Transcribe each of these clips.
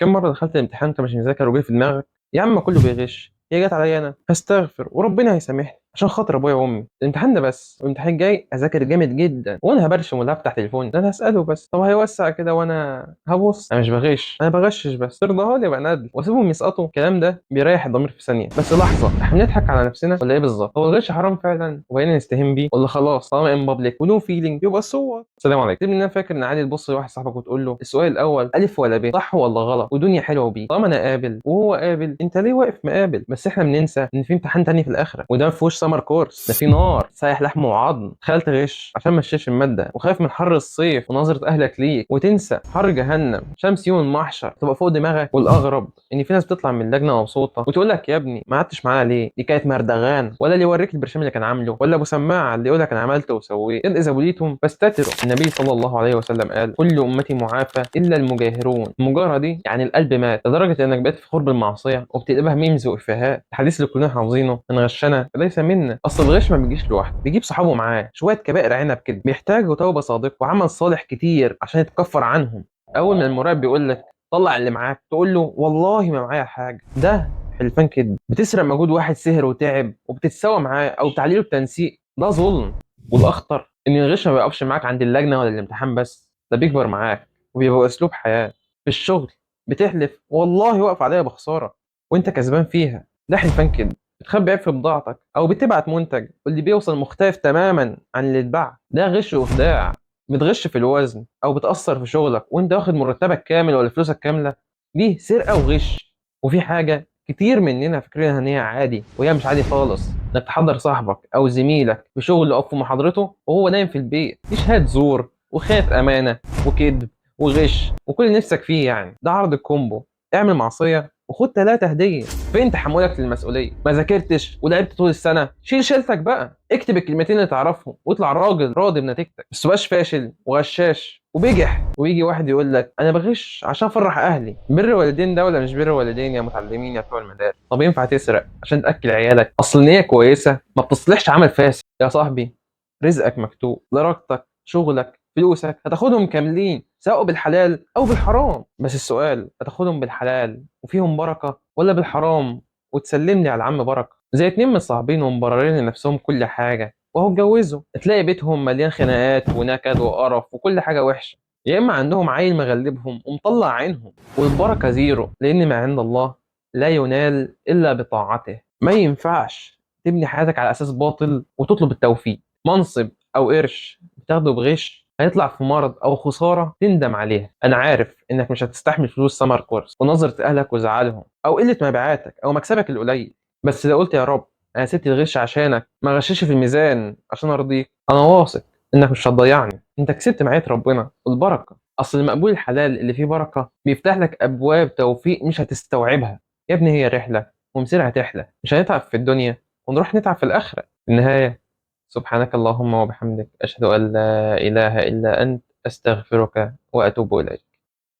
كم مرة دخلت الامتحان وأنت مش مذاكر وجه في دماغك يا عم كله بيغش، هي جت عليا أنا هستغفر وربنا هيسامحني عشان خاطر أبويا وأمي. الامتحان ده بس، والامتحان الجاي أذاكر جامد جدا وأنا هبرشم ولا هفتح تليفون ده، أنا هسأله بس. طب هيوسع كده وأنا هبص؟ أنا مش بغش، أنا بغشش بس ترضاها لي أبقى ندل وأسيبهم يسقطوا؟ الكلام ده بيريح الضمير في ثانية. بس لحظة، إحنا بنضحك على نفسنا ولا إيه بالظبط؟ هو الغش حرام فعلا وبقينا نستهين بيه، ولا خلاص طالما إن بابليك ونو فيلينج يبقى صور؟ السلام عليكم. تبني إن أنا فاكر إن عادي تبص لواحد صاحبك وتقول له السؤال الأول ألف ولا ب، صح ولا غلط، ودنيا حلوة وبيه. طالما أنا قابل وهو قابل، أنت ليه واقف مقابل؟ بس إحنا بننسى إن في امتحان تاني في الآخرة، وده ما فيهوش سمر كورس، ده في نار سايح لحم وعظم. تخيل تغش عشان ما تشيلش المادة وخايف من حر الصيف ونظرة أهلك ليك، وتنسى حر جهنم شمس يوم المحشر تبقى فوق دماغك. والأغرب إن في ناس بتطلع من اللجنة مبسوطة وتقول لك يا ابني ما قعدتش معانا ليه؟ دي كانت مردغان، ولا اللي يوريك البرشام اللي كان عامله، ولا أبو سماعة اللي يقول لك أنا عملت وسويت. إذ إذا بليتم فاستتروا. النبي صلى الله عليه وسلم قال كل أمتي معافى إلا المجاهرون. المجاهرة دي يعني القلب مات لدرجة إنك بقيت فخور بالمعصية وبتقلبها ميمز وإفيهات. الحديث اللي كلنا حافظينه من غشنا فليس منا. أصل الغش ما بيجيش لوحده، بيجيب صحابه معاه شوية كبائر عنب كده، بيحتاجوا توبة صادقة وعمل صالح كتير عشان يتكفر عنهم. أول ما المراقب بيقول لك طلع اللي معاك تقول له والله ما معايا حاجة، ده حلفان كده. بتسرق مجهود واحد سهر وتعب وبتتساوى معاه او بتعليله بتنسيق، ده ظلم. والاخطر ان الغش ما بيقفش معاك عند اللجنه ولا الامتحان بس، ده بيكبر معاك وبيبقى اسلوب حياه. في الشغل بتحلف والله واقف عليا بخساره وانت كسبان فيها، ده حلفان كده. بتخبي عيب في بضاعتك او بتبعت منتج واللي بيوصل مختلف تماما عن اللي اتباع، ده غش وخداع. بتغش في الوزن او بتاثر في شغلك وانت واخد مرتبك كامل ولا فلوسك كامله، دي سرقه وغش. وفي حاجه كتير مننا فاكرينها ان هي عادي وهي مش عادي خالص، انك تحضر صاحبك او زميلك في شغل او في محاضرته وهو نايم في البيت. دي شهاده زور وخيانه امانه وكذب وغش وكل نفسك فيه يعني. ده عرض الكومبو، اعمل معصيه وخد 3 هديه. فين تحملك للمسؤوليه؟ ما ذاكرتش ولعبت طول السنه، شيل شيلتك بقى، اكتب الكلمتين اللي تعرفهم واطلع راجل راضي بنتيجتك. بس تبقاش فاشل وغشاش وبجح ويجي واحد يقول لك انا بغش عشان افرح اهلي. بر والدين ده ولا مش بر والدين يا متعلمين يا بتوع المدارس؟ طب ينفع تسرق عشان تاكل عيالك؟ اصل نيه كويسه ما بتصلحش عمل فاسد يا صاحبي. رزقك مكتوب، درجتك شغلك فلوسك هتاخدهم كاملين سواء بالحلال او بالحرام. بس السؤال هتاخدهم بالحلال وفيهم بركه ولا بالحرام وتسلم لي على العم بركه؟ زي اتنين متصاحبين ومبررين لنفسهم كل حاجه وهو اتجوزوا، تلاقي بيتهم مليان خناقات ونكد وقرف وكل حاجه وحشه، يا اما عندهم عيل مغلبهم ومطلع عينهم والبركه زيرو، لان ما عند الله لا ينال الا بطاعته. ما ينفعش تبني حياتك على اساس باطل وتطلب التوفيق. منصب او قرش بتاخده بغش هيطلع في مرض او خساره تندم عليها. انا عارف انك مش هتستحمل فلوس سمر كورس ونظره اهلك وزعلهم او قله مبيعاتك او مكسبك القليل، بس لو قلت يا رب انا سبت الغش عشانك ما غشش في الميزان عشان ارضيك، انا واثق انك مش هتضيعني. انت كسبت معية ربنا والبركه. اصل المقبول الحلال اللي فيه بركه بيفتح لك ابواب توفيق مش هتستوعبها. يا ابني هي رحله ومصيرها تحلى، مش هنتعب في الدنيا ونروح نتعب في الاخره. في النهايه سبحانك اللهم وبحمدك اشهد ان لا اله الا انت استغفرك واتوب اليك.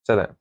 سلام.